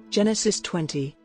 Genesis 20.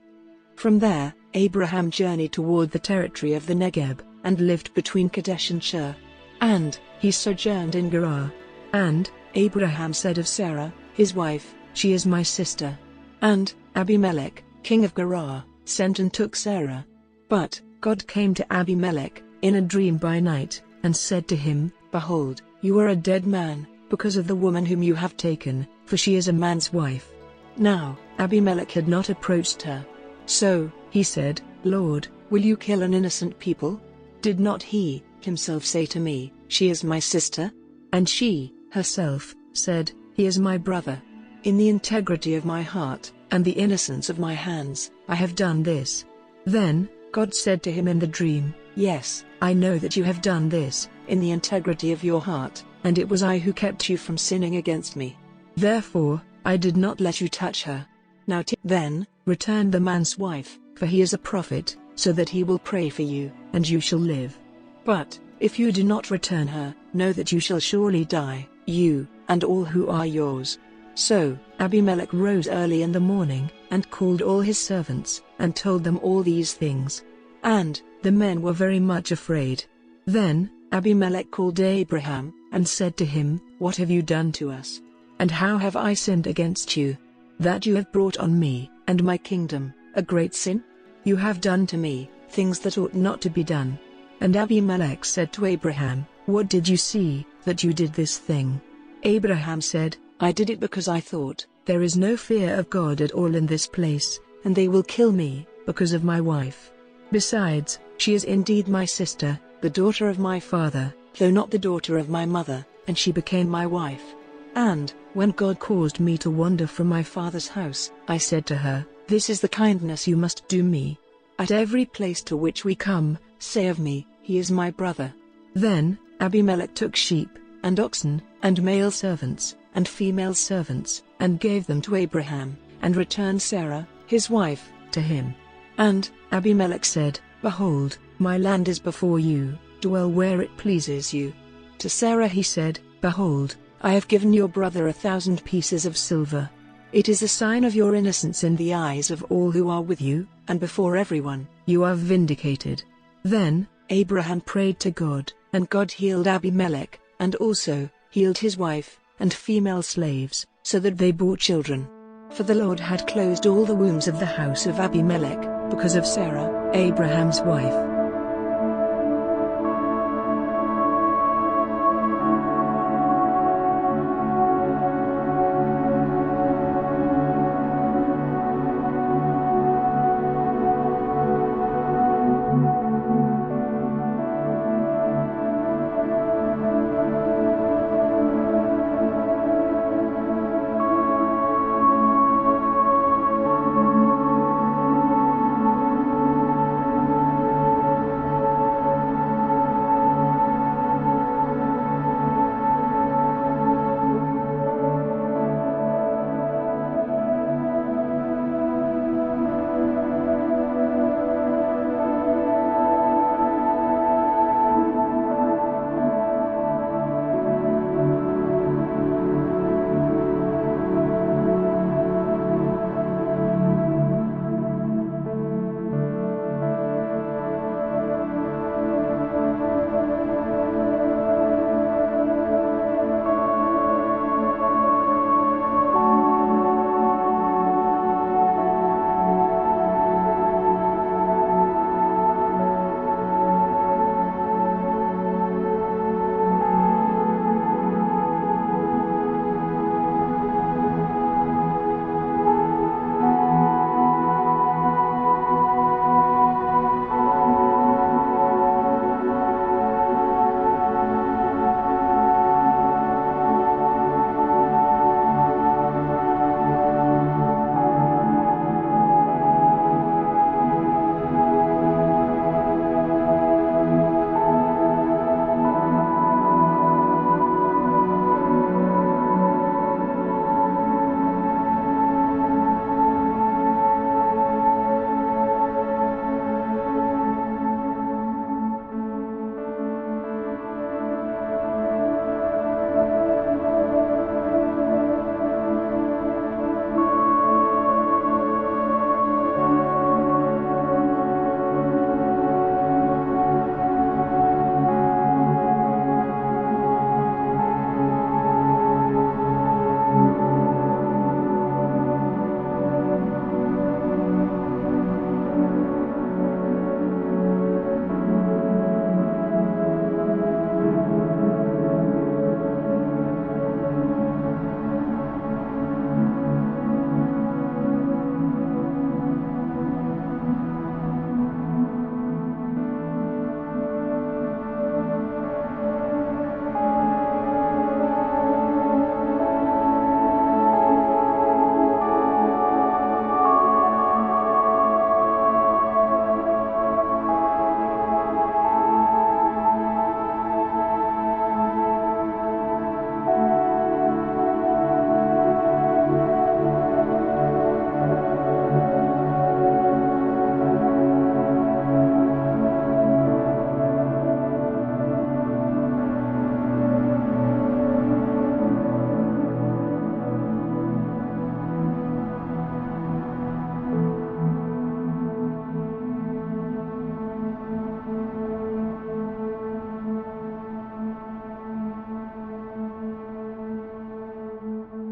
From there, Abraham journeyed toward the territory of the Negeb, and lived between Kadesh and Shur. And he sojourned in Gerar. And Abraham said of Sarah, his wife, "She is my sister." And Abimelech, king of Gerar, sent and took Sarah. But God came to Abimelech in a dream by night, and said to him, "Behold, you are a dead man, because of the woman whom you have taken, for she is a man's wife." Now Abimelech had not approached her. So he said, "Lord, will you kill an innocent people? Did not he himself say to me, 'She is my sister'?" And she herself said, "He is my brother. In the integrity of my heart, and the innocence of my hands, I have done this." Then God said to him in the dream, "Yes, I know that you have done this in the integrity of your heart, and it was I who kept you from sinning against me. Therefore I did not let you touch her. Now then, return the man's wife, for he is a prophet, so that he will pray for you, and you shall live. But if you do not return her, know that you shall surely die, you and all who are yours." So Abimelech rose early in the morning, and called all his servants, and told them all these things. And the men were very much afraid. Then Abimelech called Abraham, and said to him, "What have you done to us? And how have I sinned against you, that you have brought on me, and my kingdom, a great sin? You have done to me things that ought not to be done." And Abimelech said to Abraham, "What did you see, that you did this thing?" Abraham said, "I did it because I thought, there is no fear of God at all in this place, and they will kill me, because of my wife. Besides, she is indeed my sister, the daughter of my father, though not the daughter of my mother, and she became my wife. And when God caused me to wander from my father's house, I said to her, 'This is the kindness you must do me. At every place to which we come, say of me, he is my brother.' Then Abimelech took sheep, and oxen, and male servants, and female servants, and gave them to Abraham, and returned Sarah, his wife, to him. And Abimelech said, 'Behold, my land is before you, dwell where it pleases you.' To Sarah he said, 'Behold, I have given your brother 1,000 pieces of silver. It is a sign of your innocence in the eyes of all who are with you, and before everyone, you are vindicated.' Then Abraham prayed to God, and God healed Abimelech, and also healed his wife, and female slaves, so that they bore children. For the Lord had closed all the wombs of the house of Abimelech, because of Sarah, Abraham's wife.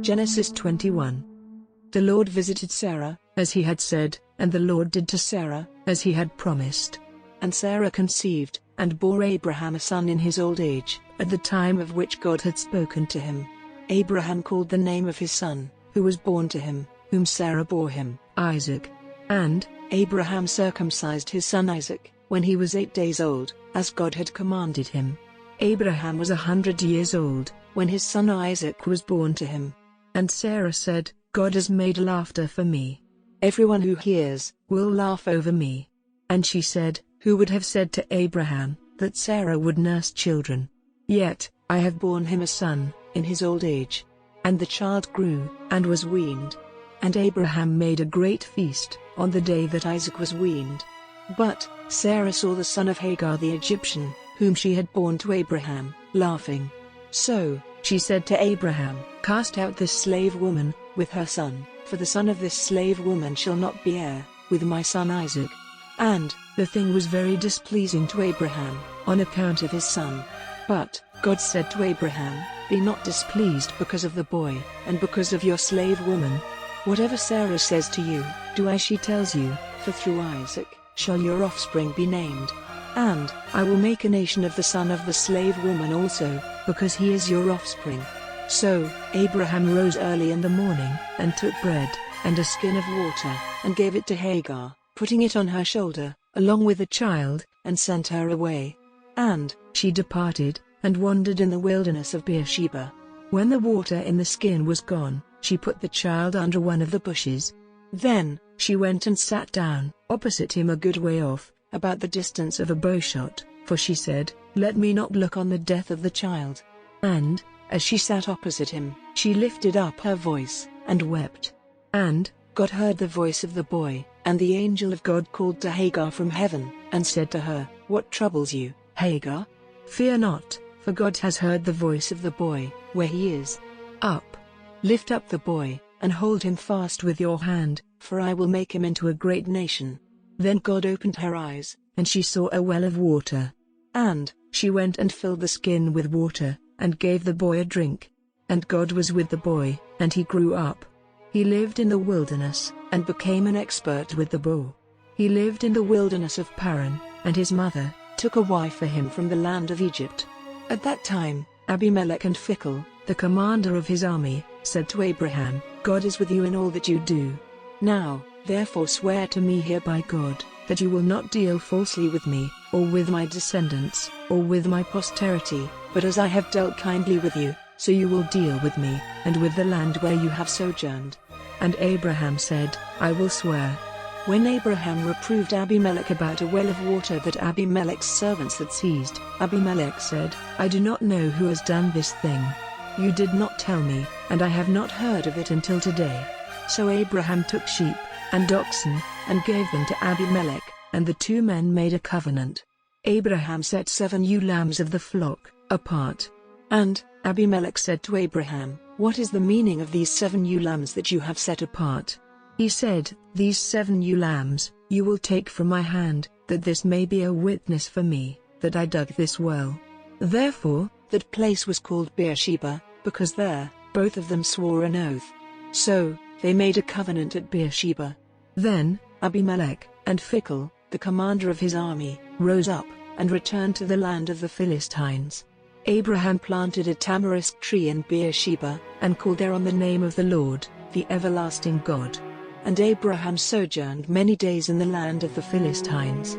Genesis 21. The Lord visited Sarah, as he had said, and the Lord did to Sarah, as he had promised. And Sarah conceived, and bore Abraham a son in his old age, at the time of which God had spoken to him. Abraham called the name of his son, who was born to him, whom Sarah bore him, Isaac. And Abraham circumcised his son Isaac, when he was 8 days old, as God had commanded him. Abraham was 100 years old, when his son Isaac was born to him. And Sarah said, God has made laughter for me. Everyone who hears will laugh over me. And she said, who would have said to Abraham, that Sarah would nurse children? Yet, I have borne him a son, in his old age. And the child grew, and was weaned. And Abraham made a great feast, on the day that Isaac was weaned. But Sarah saw the son of Hagar the Egyptian, whom she had borne to Abraham, laughing. So she said to Abraham, cast out this slave woman, with her son, for the son of this slave woman shall not be heir, with my son Isaac. And the thing was very displeasing to Abraham, on account of his son. But God said to Abraham, be not displeased because of the boy, and because of your slave woman. Whatever Sarah says to you, do as she tells you, for through Isaac shall your offspring be named. And I will make a nation of the son of the slave woman also, because he is your offspring. So Abraham rose early in the morning, and took bread, and a skin of water, and gave it to Hagar, putting it on her shoulder, along with the child, and sent her away. And she departed, and wandered in the wilderness of Beersheba. When the water in the skin was gone, she put the child under one of the bushes. Then she went and sat down, opposite him a good way off, about the distance of a bowshot, for she said, let me not look on the death of the child. And as she sat opposite him, she lifted up her voice, and wept. And God heard the voice of the boy, and the angel of God called to Hagar from heaven, and said to her, what troubles you, Hagar? Fear not, for God has heard the voice of the boy, where he is. Up, lift up the boy, and hold him fast with your hand, for I will make him into a great nation. Then God opened her eyes, and she saw a well of water. And she went and filled the skin with water, and gave the boy a drink. And God was with the boy, and he grew up. He lived in the wilderness, and became an expert with the bow. He lived in the wilderness of Paran, and his mother took a wife for him from the land of Egypt. At that time, Abimelech and Phicol, the commander of his army, said to Abraham, God is with you in all that you do. Now, therefore swear to me here by God, that you will not deal falsely with me, or with my descendants, or with my posterity, but as I have dealt kindly with you, so you will deal with me, and with the land where you have sojourned. And Abraham said, I will swear. When Abraham reproved Abimelech about a well of water that Abimelech's servants had seized, Abimelech said, I do not know who has done this thing. You did not tell me, and I have not heard of it until today. So Abraham took sheep and oxen, and gave them to Abimelech, and the two men made a covenant. Abraham set 7 ewe lambs of the flock apart. And Abimelech said to Abraham, what is the meaning of these 7 ewe lambs that you have set apart? He said, these 7 ewe lambs you will take from my hand, that this may be a witness for me, that I dug this well. Therefore that place was called Beersheba, because there both of them swore an oath. So they made a covenant at Beersheba. Then Abimelech and Phicol, the commander of his army, rose up, and returned to the land of the Philistines. Abraham planted a tamarisk tree in Beersheba, and called there on the name of the Lord, the everlasting God. And Abraham sojourned many days in the land of the Philistines.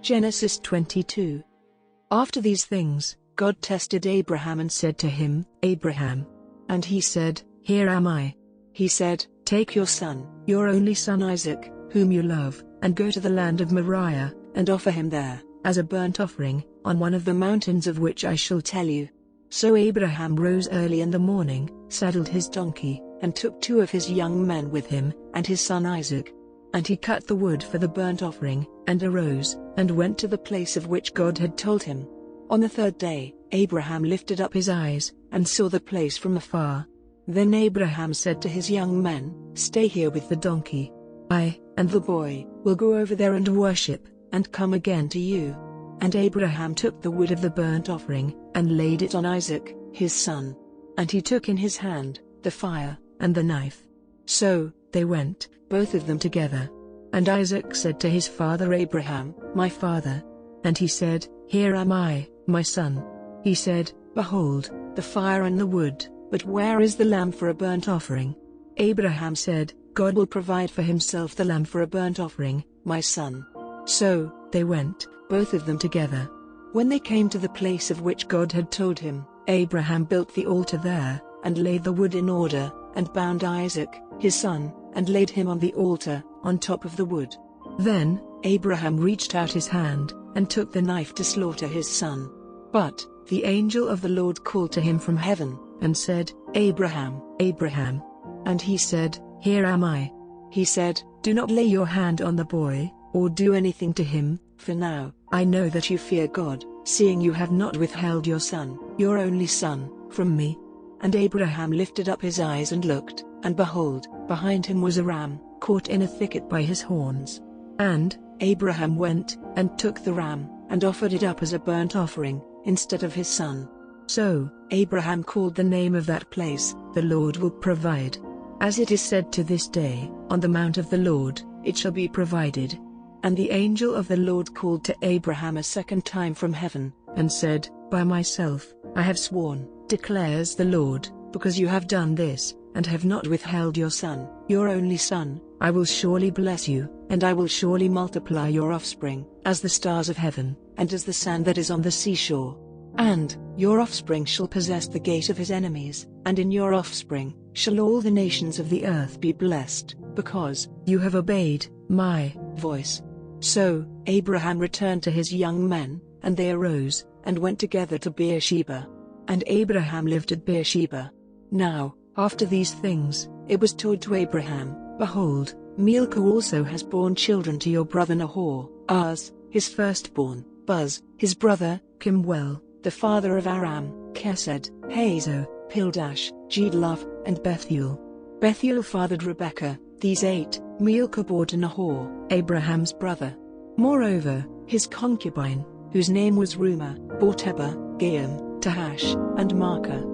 Genesis 22. After these things, God tested Abraham and said to him, Abraham. And he said, Here am I. He said, Take your son, your only son Isaac, whom you love, and go to the land of Moriah, and offer him there, as a burnt offering, on one of the mountains of which I shall tell you. So Abraham rose early in the morning, saddled his donkey, and took 2 of his young men with him, and his son Isaac. And he cut the wood for the burnt offering, and arose, and went to the place of which God had told him. On the 3rd day, Abraham lifted up his eyes, and saw the place from afar. Then Abraham said to his young men, Stay here with the donkey. I, and the boy, will go over there and worship, and come again to you. And Abraham took the wood of the burnt offering, and laid it on Isaac, his son. And he took in his hand the fire, and the knife. So they went, both of them together. And Isaac said to his father Abraham, My father. And he said, Here am I, my son. He said, Behold, the fire and the wood, but where is the lamb for a burnt offering? Abraham said, God will provide for himself the lamb for a burnt offering, my son. So they went, both of them together. When they came to the place of which God had told him, Abraham built the altar there, and laid the wood in order, and bound Isaac, his son, and laid him on the altar, on top of the wood. Then Abraham reached out his hand, and took the knife to slaughter his son. But the angel of the Lord called to him from heaven, and said, Abraham, Abraham. And he said, Here am I. He said, Do not lay your hand on the boy, or do anything to him, for now I know that you fear God, seeing you have not withheld your son, your only son, from me. And Abraham lifted up his eyes and looked, and behold, behind him was a ram, caught in a thicket by his horns. And Abraham went, and took the ram, and offered it up as a burnt offering, instead of his son. So Abraham called the name of that place, The Lord Will Provide. As it is said to this day, On the mount of the Lord, it shall be provided. And the angel of the Lord called to Abraham a second time from heaven, and said, By myself, I have sworn, declares the Lord, because you have done this, and have not withheld your son, your only son, I will surely bless you, and I will surely multiply your offspring, as the stars of heaven, and as the sand that is on the seashore. And your offspring shall possess the gate of his enemies, and in your offspring shall all the nations of the earth be blessed, because you have obeyed my voice. So Abraham returned to his young men, and they arose, and went together to Beersheba. And Abraham lived at Beersheba. Now, after these things, it was told to Abraham, Behold, Milcah also has borne children to your brother Nahor, Uz, his firstborn, Buz, his brother, Kemuel, the father of Aram, Kesed, Hazo, Pildash, Jedlaf, and Bethuel. Bethuel fathered Rebekah. These 8, Milcah bore to Nahor, Abraham's brother. Moreover, his concubine, whose name was Reumah, bore Tebah, Gaam, Tahash, and Maacah.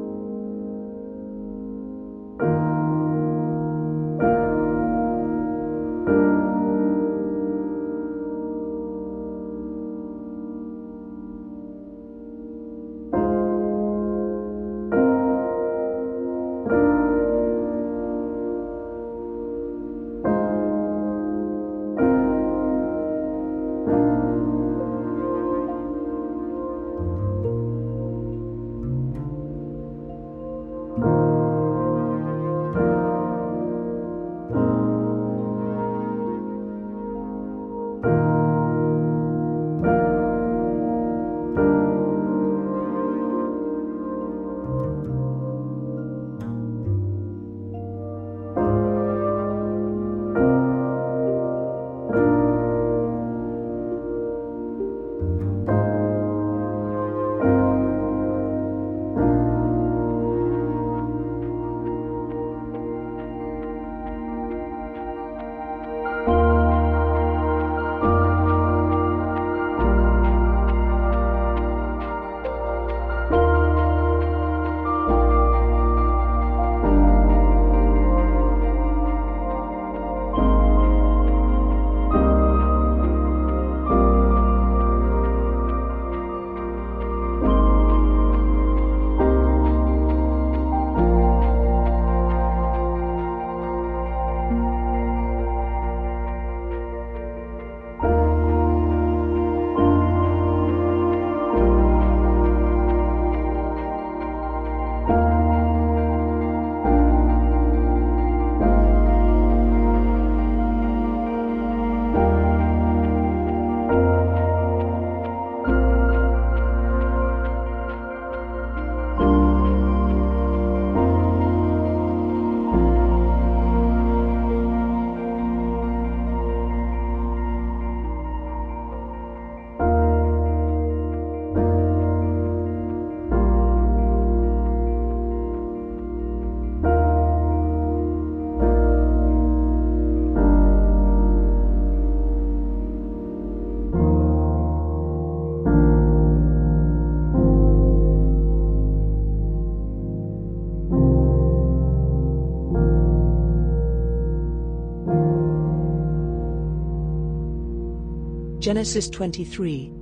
Genesis 23.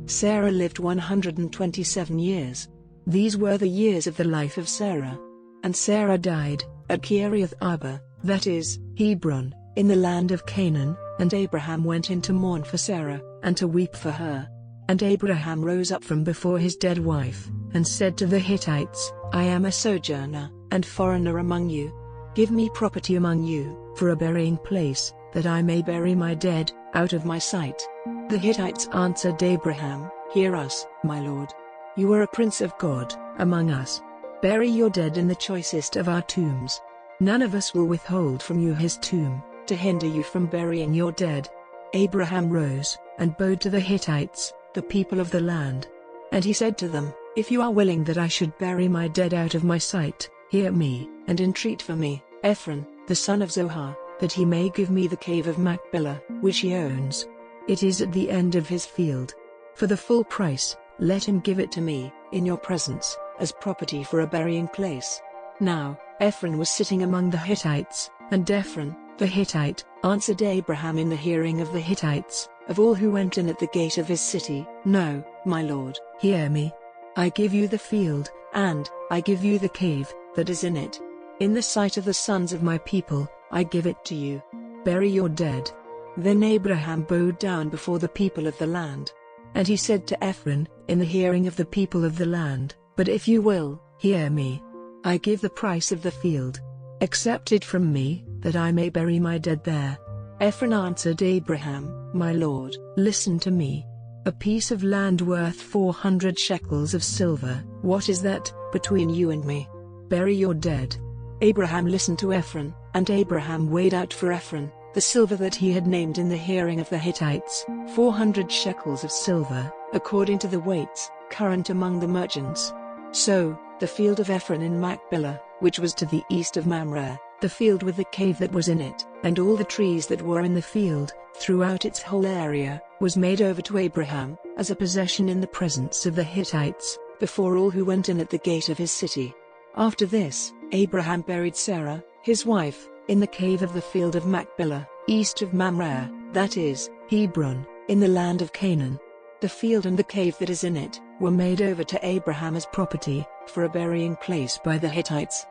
Sarah lived 127 years. These were the years of the life of Sarah. And Sarah died at Kiriath Arba, that is, Hebron, in the land of Canaan, and Abraham went in to mourn for Sarah, and to weep for her. And Abraham rose up from before his dead wife, and said to the Hittites, I am a sojourner, and foreigner among you. Give me property among you, for a burying place, that I may bury my dead, out of my sight. The Hittites answered Abraham, Hear us, my lord. You are a prince of God, among us. Bury your dead in the choicest of our tombs. None of us will withhold from you his tomb, to hinder you from burying your dead. Abraham rose, and bowed to the Hittites, the people of the land. And he said to them, If you are willing that I should bury my dead out of my sight, hear me, and entreat for me, Ephron, the son of Zohar, that he may give me the cave of Machpelah, which he owns. It is at the end of his field. For the full price, let him give it to me, in your presence, as property for a burying place. Now, Ephron was sitting among the Hittites, and Ephron, the Hittite, answered Abraham in the hearing of the Hittites, of all who went in at the gate of his city, No, my lord, hear me. I give you the field, and I give you the cave that is in it. In the sight of the sons of my people, I give it to you. Bury your dead. Then Abraham bowed down before the people of the land. And he said to Ephron, in the hearing of the people of the land, But if you will, hear me. I give the price of the field. Accept it from me, that I may bury my dead there. Ephron answered Abraham, My lord, listen to me. A piece of land worth 400 shekels of silver, what is that, between you and me? Bury your dead. Abraham listened to Ephron, and Abraham weighed out for Ephron the silver that he had named in the hearing of the Hittites, 400 shekels of silver, according to the weights current among the merchants. So, the field of Ephron in Machpelah, which was to the east of Mamre, the field with the cave that was in it, and all the trees that were in the field, throughout its whole area, was made over to Abraham, as a possession in the presence of the Hittites, before all who went in at the gate of his city. After this, Abraham buried Sarah, his wife, in the cave of the field of Machpelah, east of Mamre, that is, Hebron, in the land of Canaan. The field and the cave that is in it, were made over to Abraham as property, for a burying place by the Hittites.